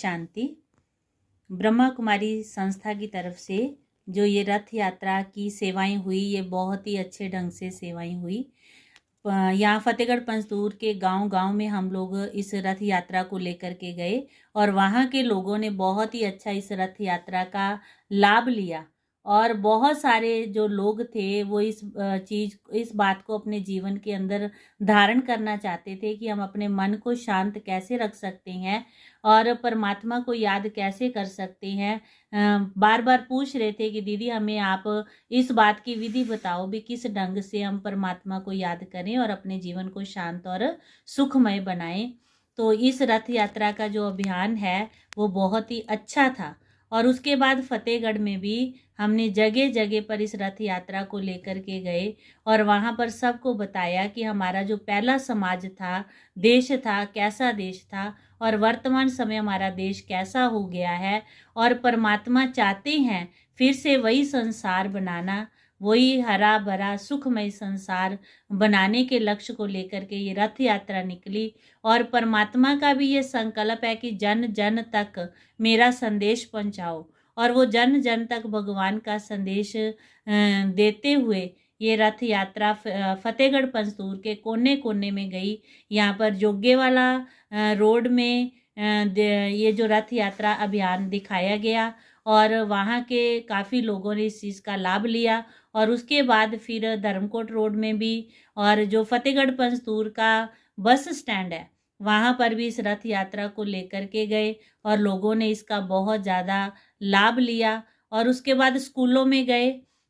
शांति। ब्रह्मा कुमारी संस्था की तरफ से जो ये रथ यात्रा की सेवाएं हुई, ये बहुत ही अच्छे ढंग से सेवाएं हुई। यहाँ फतेहगढ़ पंजतूर के गांव-गांव में हम लोग इस रथ यात्रा को लेकर के गए और वहाँ के लोगों ने बहुत ही अच्छा इस रथ यात्रा का लाभ लिया और बहुत सारे जो लोग थे वो इस बात को अपने जीवन के अंदर धारण करना चाहते थे कि हम अपने मन को शांत कैसे रख सकते हैं और परमात्मा को याद कैसे कर सकते हैं। बार बार पूछ रहे थे कि दीदी हमें आप इस बात की विधि बताओ भी किस ढंग से हम परमात्मा को याद करें और अपने जीवन को शांत और सुखमय बनाएं। तो इस रथ यात्रा का जो अभियान है वो बहुत ही अच्छा था। और उसके बाद फतेहगढ़ में भी हमने जगह जगह पर इस रथ यात्रा को लेकर के गए और वहाँ पर सबको बताया कि हमारा जो पहला समाज था, देश था, कैसा देश था और वर्तमान समय हमारा देश कैसा हो गया है और परमात्मा चाहते हैं फिर से वही संसार बनाना, वही हरा भरा सुखमय संसार बनाने के लक्ष्य को लेकर के ये रथ यात्रा निकली। और परमात्मा का भी ये संकल्प है कि जन जन तक मेरा संदेश पहुंचाओ और वो जन जन तक भगवान का संदेश देते हुए ये रथ यात्रा फतेहगढ़ पंजतूर के कोने कोने में गई। यहाँ पर जोगे वाला रोड में ये जो रथ यात्रा अभियान दिखाया गया और वहाँ के काफ़ी लोगों ने इस चीज़ का लाभ लिया। और उसके बाद फिर धर्मकोट रोड में भी और जो फतेहगढ़ पंजतूर का बस स्टैंड है वहाँ पर भी इस रथ यात्रा को लेकर के गए और लोगों ने इसका बहुत ज़्यादा लाभ लिया। और उसके बाद स्कूलों में गए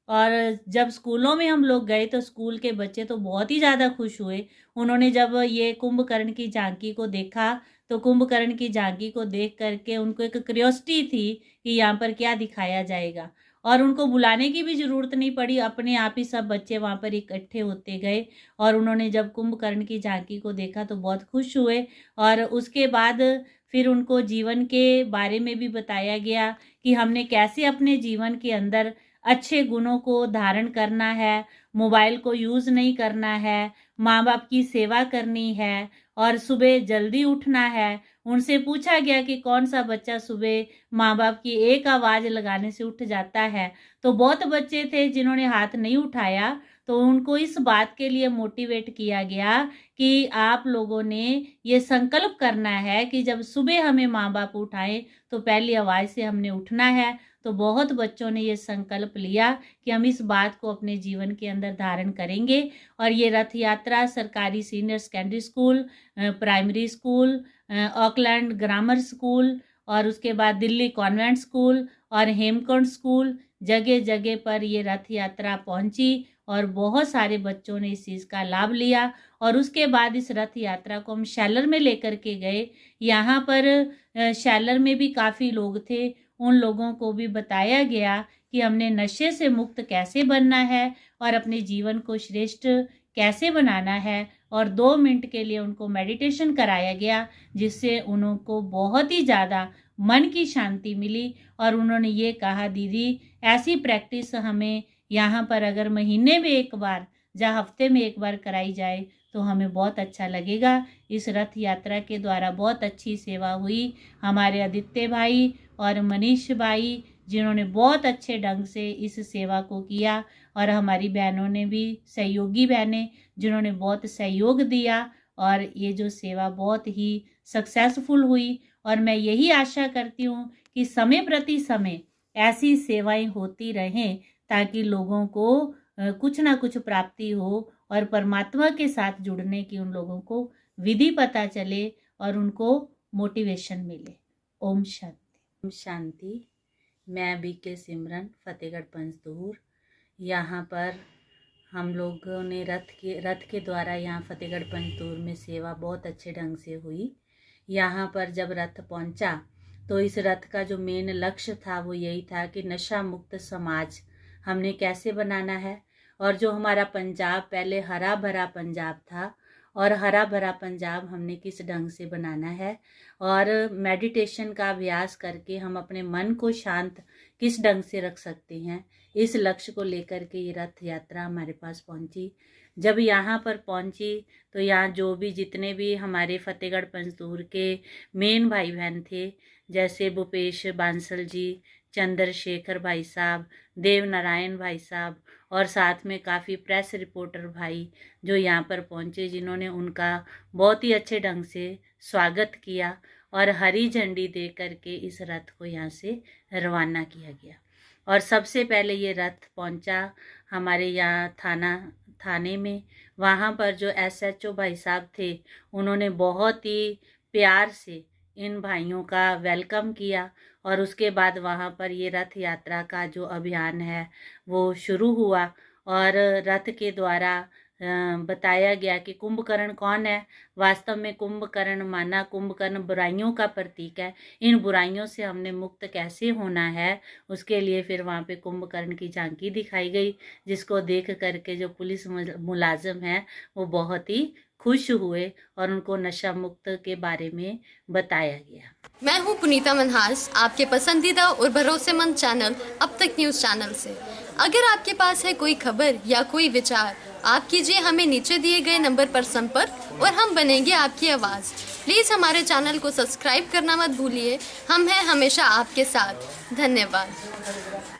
और जब स्कूलों में हम लोग गए तो स्कूल के बच्चे तो बहुत ही ज़्यादा खुश हुए। उन्होंने जब ये कुंभकर्ण की झांकी को देखा तो कुंभकर्ण की झांकी को देख करके उनको एक क्यूरियोसिटी थी कि यहाँ पर क्या दिखाया जाएगा और उनको बुलाने की भी ज़रूरत नहीं पड़ी, अपने आप ही सब बच्चे वहाँ पर इकट्ठे होते गए और उन्होंने जब कुंभकर्ण की झांकी को देखा तो बहुत खुश हुए। और उसके बाद फिर उनको जीवन के बारे में भी बताया गया कि हमने कैसे अपने जीवन के अंदर अच्छे गुणों को धारण करना है, मोबाइल को यूज़ नहीं करना है, माँ बाप की सेवा करनी है और सुबह जल्दी उठना है। उनसे पूछा गया कि कौन सा बच्चा सुबह माँ बाप की एक आवाज़ लगाने से उठ जाता है, तो बहुत बच्चे थे जिन्होंने हाथ नहीं उठाया। तो उनको इस बात के लिए मोटिवेट किया गया कि आप लोगों ने ये संकल्प करना है कि जब सुबह हमें माँ बाप उठाएं तो पहली आवाज़ से हमने उठना है। तो बहुत बच्चों ने ये संकल्प लिया कि हम इस बात को अपने जीवन के अंदर धारण करेंगे। और ये रथ यात्रा सरकारी senior secondary school, primary school, Auckland grammar school और उसके बाद दिल्ली कॉन्वेंट स्कूल और हेमकुंड स्कूल, जगह जगह पर ये रथ यात्रा पहुंची और बहुत सारे बच्चों ने इस चीज़ का लाभ लिया। और उसके बाद इस रथ यात्रा को हम शैलर में लेकर के गए। यहाँ पर शैलर में भी काफ़ी लोग थे, उन लोगों को भी बताया गया कि हमने नशे से मुक्त कैसे बनना है और अपने जीवन को श्रेष्ठ कैसे बनाना है। और 2 मिनट के लिए उनको मेडिटेशन कराया गया जिससे उनको बहुत ही ज़्यादा मन की शांति मिली। और उन्होंने ये कहा दीदी ऐसी प्रैक्टिस हमें यहाँ पर अगर महीने में एक बार या हफ्ते में एक बार कराई जाए तो हमें बहुत अच्छा लगेगा। इस रथ यात्रा के द्वारा बहुत अच्छी सेवा हुई। हमारे आदित्य भाई और मनीष भाई जिन्होंने बहुत अच्छे ढंग से इस सेवा को किया और हमारी बहनों ने भी, सहयोगी बहनें जिन्होंने बहुत सहयोग दिया और ये जो सेवा बहुत ही सक्सेसफुल हुई। और मैं यही आशा करती हूँ कि समय प्रति समय ऐसी सेवाएं होती रहें ताकि लोगों को कुछ ना कुछ प्राप्ति हो और परमात्मा के साथ जुड़ने की उन लोगों को विधि पता चले और उनको मोटिवेशन मिले। ओम शांति। ओम शांति। मैं बीके सिमरन, फतेहगढ़ पंजतूर। यहाँ पर हम लोगों ने रथ के द्वारा यहाँ फतेहगढ़ पंजतूर में सेवा बहुत अच्छे ढंग से हुई। यहाँ पर जब रथ पहुँचा तो इस रथ का जो मेन लक्ष्य था वो यही था कि नशा मुक्त समाज हमने कैसे बनाना है। और जो हमारा पंजाब पहले हरा भरा पंजाब था और हरा भरा पंजाब हमने किस ढंग से बनाना है और मेडिटेशन का अभ्यास करके हम अपने मन को शांत किस ढंग से रख सकते हैं, इस लक्ष्य को लेकर के ये रथ यात्रा हमारे पास पहुंची। जब यहाँ पर पहुंची तो यहाँ जो भी जितने भी हमारे फतेहगढ़ पंजतूर के मेन भाई बहन थे जैसे भूपेश बांसल जी, चंद्रशेखर भाई साहब, देव नारायण भाई साहब और साथ में काफ़ी प्रेस रिपोर्टर भाई जो यहाँ पर पहुँचे, जिन्होंने उनका बहुत ही अच्छे ढंग से स्वागत किया और हरी झंडी दे करके इस रथ को यहाँ से रवाना किया गया। और सबसे पहले ये रथ पहुँचा हमारे यहाँ थाने में। वहाँ पर जो SHO भाई साहब थे, उन्होंने बहुत ही प्यार से इन भाइयों का वेलकम किया और उसके बाद वहाँ पर ये रथ यात्रा का जो अभियान है वो शुरू हुआ और रथ के द्वारा बताया गया कि कुंभकर्ण कौन है। वास्तव में कुंभकर्ण बुराइयों का प्रतीक है। इन बुराइयों से हमने मुक्त कैसे होना है, उसके लिए फिर वहाँ पे कुंभकर्ण की झांकी दिखाई गई, जिसको देख करके जो पुलिस मुलाजिम है वो बहुत ही खुश हुए और उनको नशा मुक्त के बारे में बताया गया। मैं हूं पुनीता मनहास, आपके पसंदीदा और भरोसेमंद चैनल अब तक न्यूज़ चैनल से। अगर आपके पास है कोई खबर या कोई विचार, आप कीजिए हमें नीचे दिए गए नंबर पर संपर्क और हम बनेंगे आपकी आवाज़। प्लीज़ हमारे चैनल को सब्सक्राइब करना मत भूलिए। हम हैं हमेशा आपके साथ। धन्यवाद।